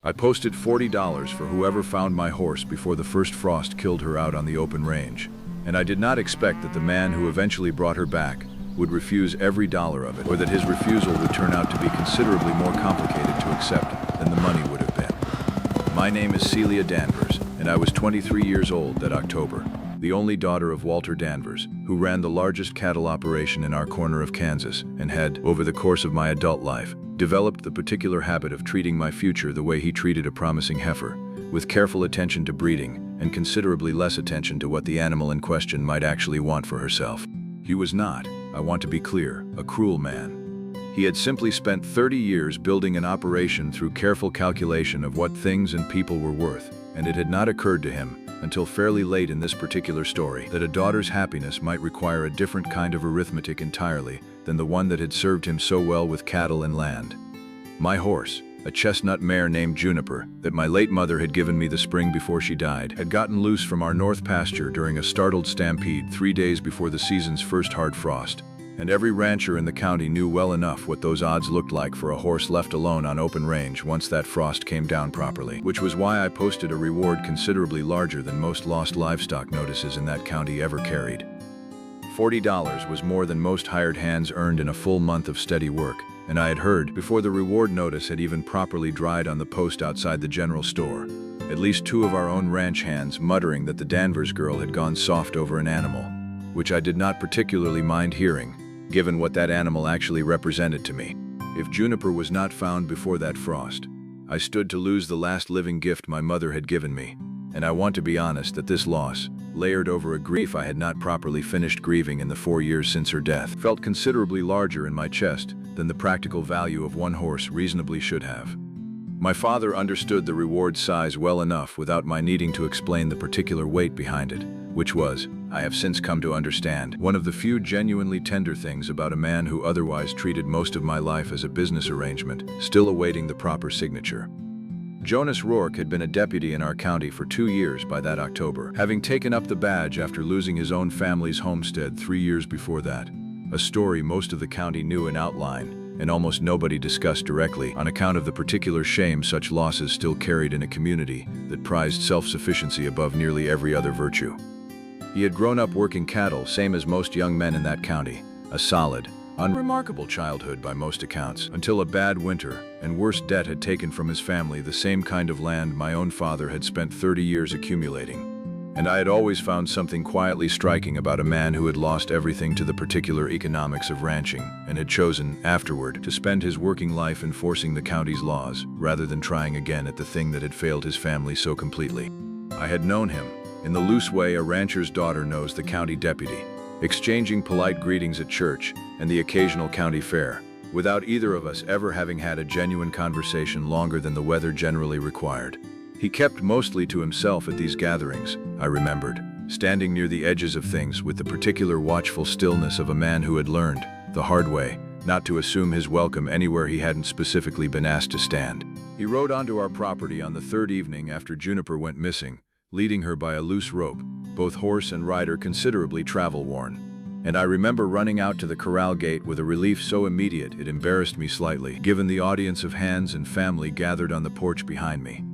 I posted $40 for whoever found my horse before the first frost killed her out on the open range. And I did not expect that the man who eventually brought her back would refuse every dollar of it, or that his refusal would turn out to be considerably more complicated to accept than the money would have been. My name is Celia Danvers, and I was 23 years old that October, the only daughter of Walter Danvers, who ran the largest cattle operation in our corner of Kansas and had, over the course of my adult life, developed the particular habit of treating my future the way he treated a promising heifer, with careful attention to breeding and considerably less attention to what the animal in question might actually want for herself. He was not, I want to be clear, a cruel man. He had simply spent 30 years building an operation through careful calculation of what things and people were worth, and it had not occurred to him, until fairly late in this particular story, that a daughter's happiness might require a different kind of arithmetic entirely than the one that had served him so well with cattle and land. My horse, a chestnut mare named Juniper, that my late mother had given me the spring before she died, had gotten loose from our north pasture during a startled stampede 3 days before the season's first hard frost, and every rancher in the county knew well enough what those odds looked like for a horse left alone on open range once that frost came down properly, which was why I posted a reward considerably larger than most lost livestock notices in that county ever carried. $40 was more than most hired hands earned in a full month of steady work, and I had heard, before the reward notice had even properly dried on the post outside the general store, at least 2 of our own ranch hands muttering that the Danvers girl had gone soft over an animal, which I did not particularly mind hearing, given what that animal actually represented to me. If Juniper was not found before that frost, I stood to lose the last living gift my mother had given me, and I want to be honest that this loss, layered over a grief I had not properly finished grieving in the 4 years since her death, felt considerably larger in my chest than the practical value of one horse reasonably should have. My father understood the reward size well enough without my needing to explain the particular weight behind it, which was, I have since come to understand, one of the few genuinely tender things about a man who otherwise treated most of my life as a business arrangement, still awaiting the proper signature. Jonas Rourke had been a deputy in our county for 2 years by that October, having taken up the badge after losing his own family's homestead 3 years before that, a story most of the county knew in outline, and almost nobody discussed directly on account of the particular shame such losses still carried in a community that prized self-sufficiency above nearly every other virtue. He had grown up working cattle, same as most young men in that county, a solid, unremarkable childhood by most accounts, until a bad winter and worse debt had taken from his family the same kind of land my own father had spent 30 years accumulating. And I had always found something quietly striking about a man who had lost everything to the particular economics of ranching and had chosen, afterward, to spend his working life enforcing the county's laws, rather than trying again at the thing that had failed his family so completely. I had known him, in the loose way a rancher's daughter knows the county deputy, exchanging polite greetings at church and the occasional county fair, without either of us ever having had a genuine conversation longer than the weather generally required. He kept mostly to himself at these gatherings, I remembered, standing near the edges of things with the particular watchful stillness of a man who had learned, the hard way, not to assume his welcome anywhere he hadn't specifically been asked to stand. He rode onto our property on the 3rd evening after Juniper went missing, leading her by a loose rope, both horse and rider considerably travel-worn. And I remember running out to the corral gate with a relief so immediate it embarrassed me slightly, given the audience of hands and family gathered on the porch behind me.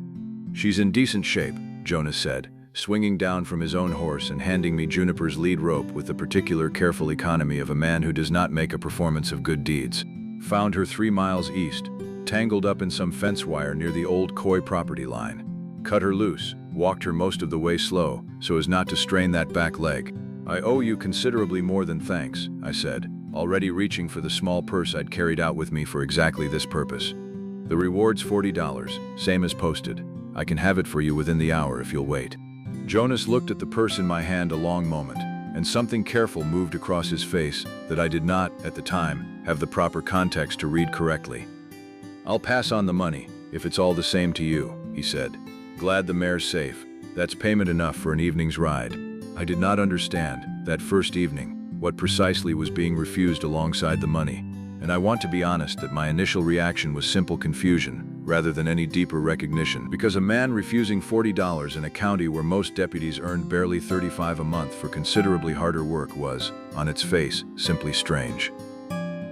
"She's in decent shape," Jonas said, swinging down from his own horse and handing me Juniper's lead rope with the particular careful economy of a man who does not make a performance of good deeds. "Found her 3 miles east, tangled up in some fence wire near the old Coy property line. Cut her loose, walked her most of the way slow, so as not to strain that back leg." "I owe you considerably more than thanks," I said, already reaching for the small purse I'd carried out with me for exactly this purpose. "The reward's $40, same as posted. I can have it for you within the hour if you'll wait." Jonas looked at the purse in my hand a long moment, and something careful moved across his face that I did not, at the time, have the proper context to read correctly. "I'll pass on the money, if it's all the same to you," he said. "Glad the mare's safe. That's payment enough for an evening's ride." I did not understand, that first evening, what precisely was being refused alongside the money, and I want to be honest that my initial reaction was simple confusion, rather than any deeper recognition, because a man refusing $40 in a county where most deputies earned barely $35 a month for considerably harder work was, on its face, simply strange.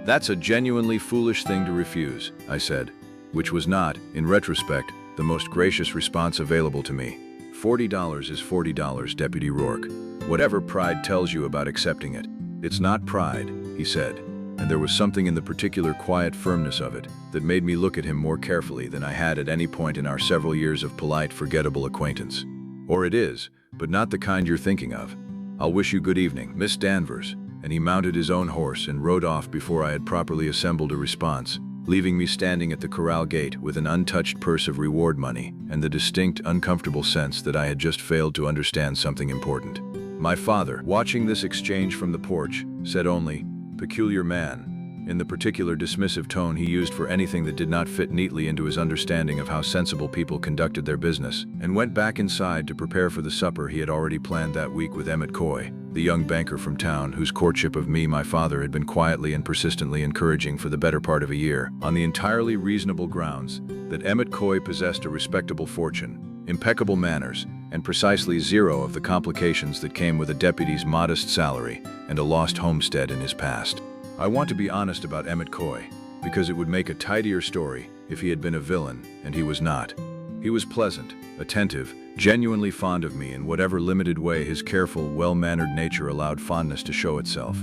"That's a genuinely foolish thing to refuse," I said, which was not, in retrospect, the most gracious response available to me. $40 is $40, Deputy Rourke. Whatever pride tells you about accepting it. It's not pride, he said, and there was something in the particular quiet firmness of it that made me look at him more carefully than I had at any point in our several years of polite, forgettable acquaintance. Or it is, but not the kind you're thinking of. I'll wish you good evening, Miss Danvers, and he mounted his own horse and rode off before I had properly assembled a response, leaving me standing at the corral gate with an untouched purse of reward money and the distinct, uncomfortable sense that I had just failed to understand something important. My father, watching this exchange from the porch, said only, "Peculiar man," in the particular dismissive tone he used for anything that did not fit neatly into his understanding of how sensible people conducted their business, and went back inside to prepare for the supper he had already planned that week with Emmett Coy, the young banker from town whose courtship of me, my father, had been quietly and persistently encouraging for the better part of a year, on the entirely reasonable grounds that Emmett Coy possessed a respectable fortune, impeccable manners, and precisely zero of the complications that came with a deputy's modest salary and a lost homestead in his past. I want to be honest about Emmett Coy, because it would make a tidier story if he had been a villain, and he was not. He was pleasant, attentive, genuinely fond of me in whatever limited way his careful, well-mannered nature allowed fondness to show itself.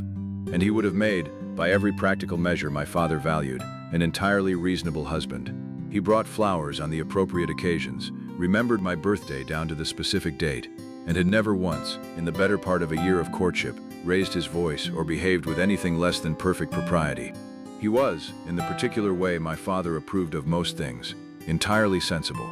And he would have made, by every practical measure my father valued, an entirely reasonable husband. He brought flowers on the appropriate occasions, remembered my birthday down to the specific date, and had never once, in the better part of a year of courtship, raised his voice or behaved with anything less than perfect propriety. He was, in the particular way my father approved of most things, entirely sensible.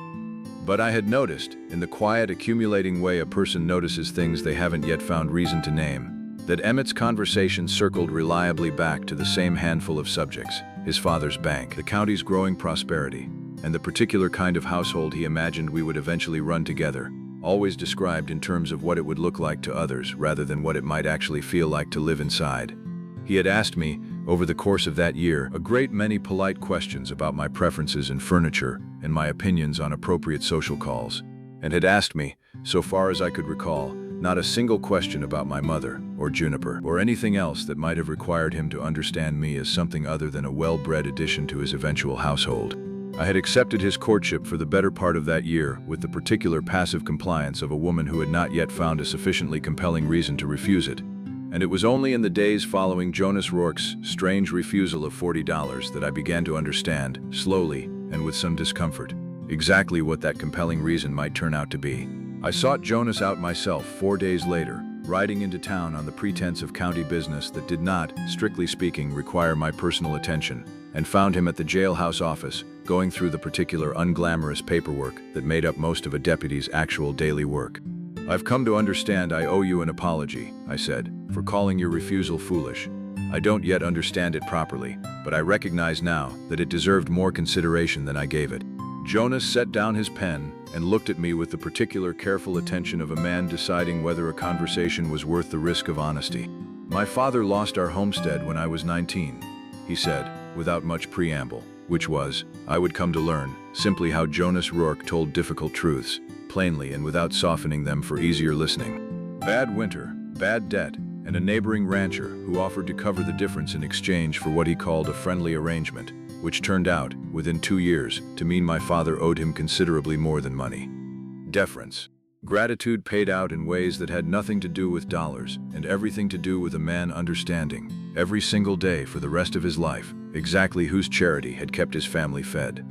But I had noticed, in the quiet, accumulating way a person notices things they haven't yet found reason to name, that Emmett's conversation circled reliably back to the same handful of subjects: his father's bank, the county's growing prosperity, and the particular kind of household he imagined we would eventually run together, always described in terms of what it would look like to others rather than what it might actually feel like to live inside. He had asked me, over the course of that year, a great many polite questions about my preferences in furniture and my opinions on appropriate social calls, and had asked me, so far as I could recall, not a single question about my mother, or Juniper, or anything else that might have required him to understand me as something other than a well-bred addition to his eventual household. I had accepted his courtship for the better part of that year with the particular passive compliance of a woman who had not yet found a sufficiently compelling reason to refuse it. And it was only in the days following Jonas Rourke's strange refusal of $40 that I began to understand, slowly and with some discomfort, exactly what that compelling reason might turn out to be. I sought Jonas out myself 4 days later, riding into town on the pretense of county business that did not, strictly speaking, require my personal attention, and found him at the jailhouse office, going through the particular unglamorous paperwork that made up most of a deputy's actual daily work. "I've come to understand I owe you an apology," I said, "for calling your refusal foolish. I don't yet understand it properly, but I recognize now that it deserved more consideration than I gave it." Jonas set down his pen and looked at me with the particular careful attention of a man deciding whether a conversation was worth the risk of honesty. "My father lost our homestead when I was 19, he said, without much preamble, which was, I would come to learn, simply how Jonas Rourke told difficult truths, plainly and without softening them for easier listening. Bad winter, bad debt, and a neighboring rancher who offered to cover the difference in exchange for what he called a friendly arrangement, which turned out, within 2 years, to mean my father owed him considerably more than money. Deference. Gratitude paid out in ways that had nothing to do with dollars and everything to do with a man understanding, every single day for the rest of his life, exactly whose charity had kept his family fed."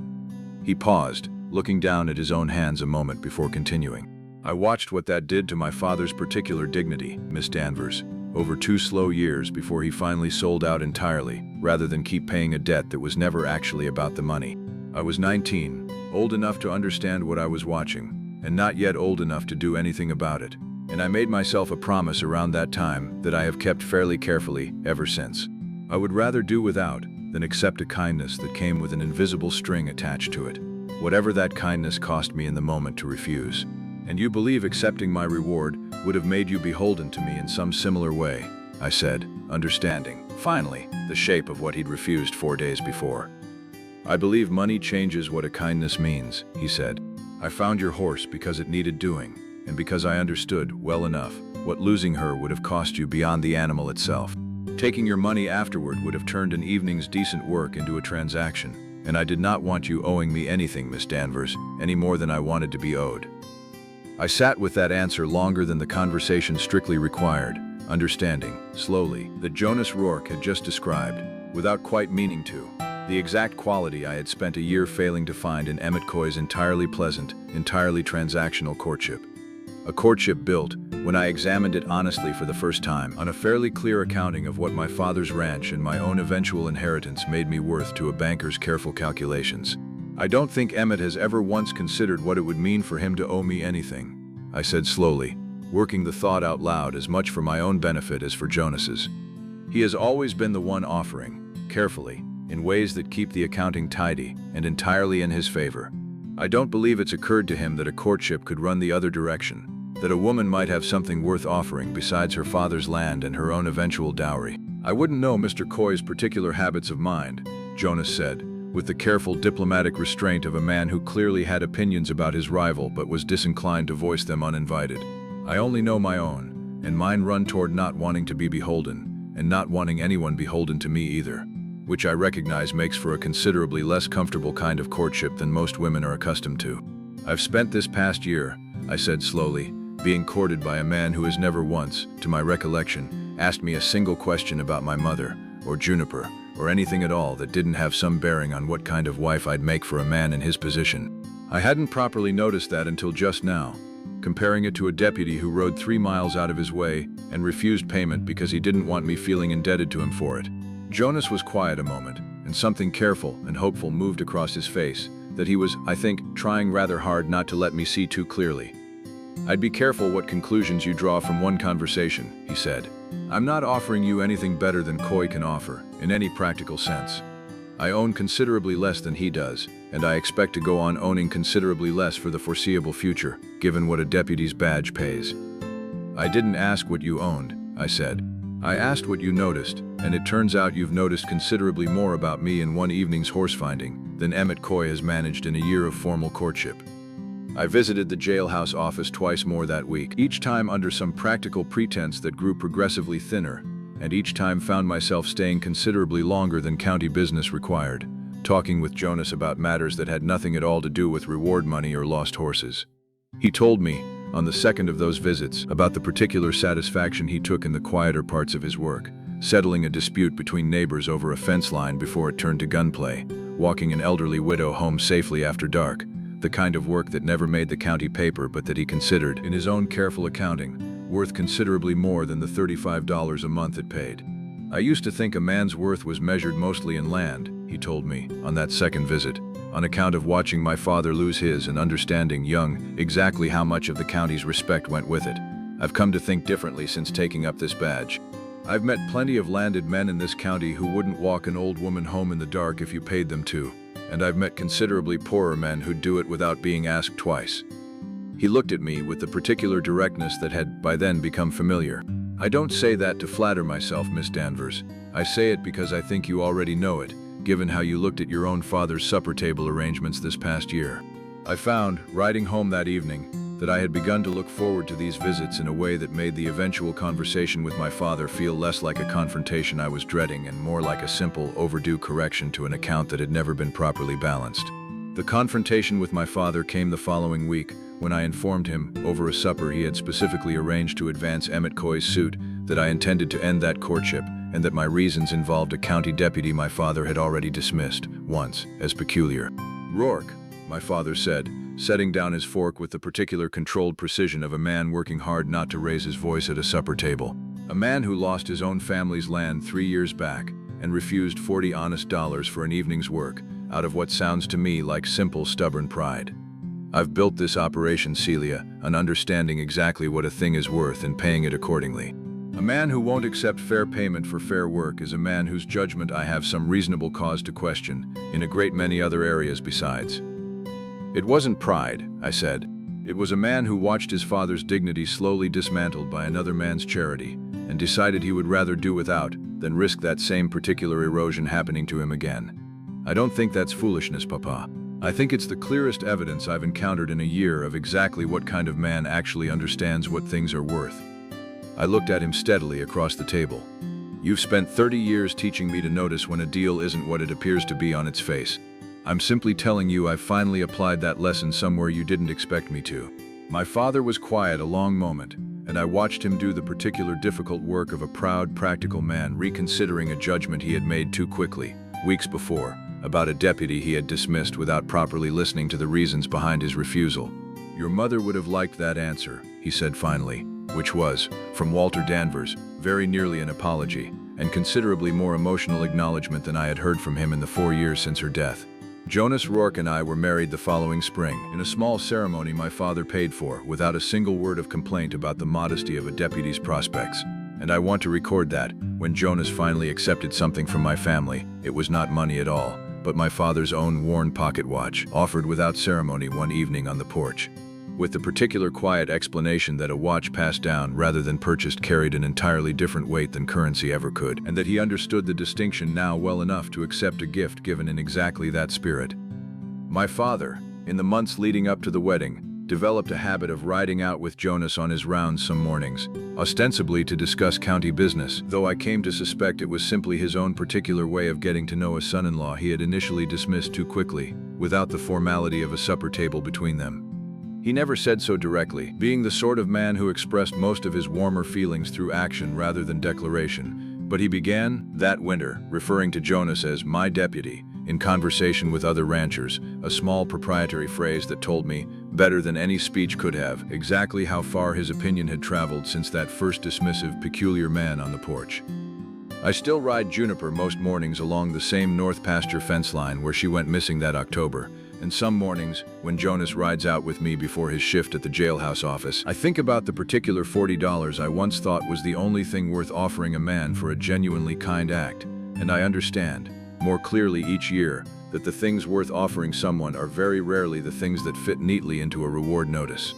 He paused, looking down at his own hands a moment before continuing. "I watched what that did to my father's particular dignity, Miss Danvers, over 2 slow years before he finally sold out entirely, rather than keep paying a debt that was never actually about the money. I was 19, old enough to understand what I was watching, and not yet old enough to do anything about it, and I made myself a promise around that time that I have kept fairly carefully ever since. I would rather do without than accept a kindness that came with an invisible string attached to it, whatever that kindness cost me in the moment to refuse. And you believe accepting my reward would have made you beholden to me in some similar way," I said, understanding, finally, the shape of what he'd refused 4 days before. "I believe money changes what a kindness means," he said. "I found your horse because it needed doing, and because I understood, well enough, what losing her would have cost you beyond the animal itself. Taking your money afterward would have turned an evening's decent work into a transaction, and I did not want you owing me anything, Miss Danvers, any more than I wanted to be owed. I sat with that answer longer than the conversation strictly required, understanding, slowly, that Jonas Rourke had just described, without quite meaning to, the exact quality I had spent a year failing to find in Emmett Coy's entirely pleasant, entirely transactional courtship. A courtship built, when I examined it honestly for the first time, on a fairly clear accounting of what my father's ranch and my own eventual inheritance made me worth to a banker's careful calculations. I don't think Emmett has ever once considered what it would mean for him to owe me anything, I said slowly, working the thought out loud as much for my own benefit as for Jonas's. He has always been the one offering, carefully, in ways that keep the accounting tidy and entirely in his favor. I don't believe it's occurred to him that a courtship could run the other direction, that a woman might have something worth offering besides her father's land and her own eventual dowry. I wouldn't know Mr. Coy's particular habits of mind, Jonas said, with the careful diplomatic restraint of a man who clearly had opinions about his rival but was disinclined to voice them uninvited. I only know my own, and mine run toward not wanting to be beholden, and not wanting anyone beholden to me either, which I recognize makes for a considerably less comfortable kind of courtship than most women are accustomed to. I've spent this past year, I said slowly, being courted by a man who has never once, to my recollection, asked me a single question about my mother, or Juniper, or anything at all that didn't have some bearing on what kind of wife I'd make for a man in his position. I hadn't properly noticed that until just now, comparing it to a deputy who rode 3 miles out of his way and refused payment because he didn't want me feeling indebted to him for it. Jonas was quiet a moment, and something careful and hopeful moved across his face, that he was, I think, trying rather hard not to let me see too clearly. I'd be careful what conclusions you draw from one conversation, he said. I'm not offering you anything better than Coy can offer, in any practical sense. I own considerably less than he does, and I expect to go on owning considerably less for the foreseeable future, given what a deputy's badge pays. I didn't ask what you owned, I said. I asked what you noticed, and it turns out you've noticed considerably more about me in one evening's horse-finding than Emmett Coy has managed in a year of formal courtship. I visited the jailhouse office twice more that week, each time under some practical pretense that grew progressively thinner, and each time found myself staying considerably longer than county business required, talking with Jonas about matters that had nothing at all to do with reward money or lost horses. He told me, on the second of those visits, about the particular satisfaction he took in the quieter parts of his work, settling a dispute between neighbors over a fence line before it turned to gunplay, walking an elderly widow home safely after dark, the kind of work that never made the county paper but that he considered, in his own careful accounting, worth considerably more than the $35 a month it paid. I used to think a man's worth was measured mostly in land, he told me, on that second visit, on account of watching my father lose his and understanding, young, exactly how much of the county's respect went with it. I've come to think differently since taking up this badge. I've met plenty of landed men in this county who wouldn't walk an old woman home in the dark if you paid them to, and I've met considerably poorer men who'd do it without being asked twice. He looked at me with the particular directness that had by then become familiar. I don't say that to flatter myself, Miss Danvers. I say it because I think you already know it, given how you looked at your own father's supper table arrangements this past year. I found, riding home that evening, that I had begun to look forward to these visits in a way that made the eventual conversation with my father feel less like a confrontation I was dreading and more like a simple, overdue correction to an account that had never been properly balanced. The confrontation with my father came the following week, when I informed him, over a supper he had specifically arranged to advance Emmett Coy's suit, that I intended to end that courtship, and that my reasons involved a county deputy my father had already dismissed, once, as peculiar. Rourke, my father said, setting down his fork with the particular controlled precision of a man working hard not to raise his voice at a supper table. A man who lost his own family's land 3 years back and refused $40 honest for an evening's work, out of what sounds to me like simple, stubborn pride. I've built this operation, Celia, on understanding exactly what a thing is worth and paying it accordingly. A man who won't accept fair payment for fair work is a man whose judgment I have some reasonable cause to question, in a great many other areas besides. It wasn't pride, I said. It was a man who watched his father's dignity slowly dismantled by another man's charity, and decided he would rather do without than risk that same particular erosion happening to him again. I don't think that's foolishness, Papa. I think it's the clearest evidence I've encountered in a year of exactly what kind of man actually understands what things are worth. I looked at him steadily across the table. You've spent 30 years teaching me to notice when a deal isn't what it appears to be on its face. I'm simply telling you I've finally applied that lesson somewhere you didn't expect me to." My father was quiet a long moment, and I watched him do the particular difficult work of a proud, practical man reconsidering a judgment he had made too quickly, weeks before, about a deputy he had dismissed without properly listening to the reasons behind his refusal. "Your mother would have liked that answer," he said finally, which was, from Walter Danvers, very nearly an apology, and considerably more emotional acknowledgement than I had heard from him in the 4 years since her death. Jonas Rourke and I were married the following spring, in a small ceremony my father paid for, without a single word of complaint about the modesty of a deputy's prospects. And I want to record that, when Jonas finally accepted something from my family, it was not money at all, but my father's own worn pocket watch, offered without ceremony one evening on the porch. With the particular quiet explanation that a watch passed down rather than purchased carried an entirely different weight than currency ever could, and that he understood the distinction now well enough to accept a gift given in exactly that spirit. My father, in the months leading up to the wedding, developed a habit of riding out with Jonas on his rounds some mornings, ostensibly to discuss county business, though I came to suspect it was simply his own particular way of getting to know a son-in-law he had initially dismissed too quickly, without the formality of a supper table between them. He never said so directly, being the sort of man who expressed most of his warmer feelings through action rather than declaration, but he began, that winter, referring to Jonas as "my deputy," in conversation with other ranchers, a small proprietary phrase that told me, better than any speech could have, exactly how far his opinion had traveled since that first dismissive, peculiar man on the porch. I still ride Juniper most mornings along the same north pasture fence line where she went missing that October, and some mornings, when Jonas rides out with me before his shift at the jailhouse office, I think about the particular $40 I once thought was the only thing worth offering a man for a genuinely kind act, and I understand, more clearly each year, that the things worth offering someone are very rarely the things that fit neatly into a reward notice.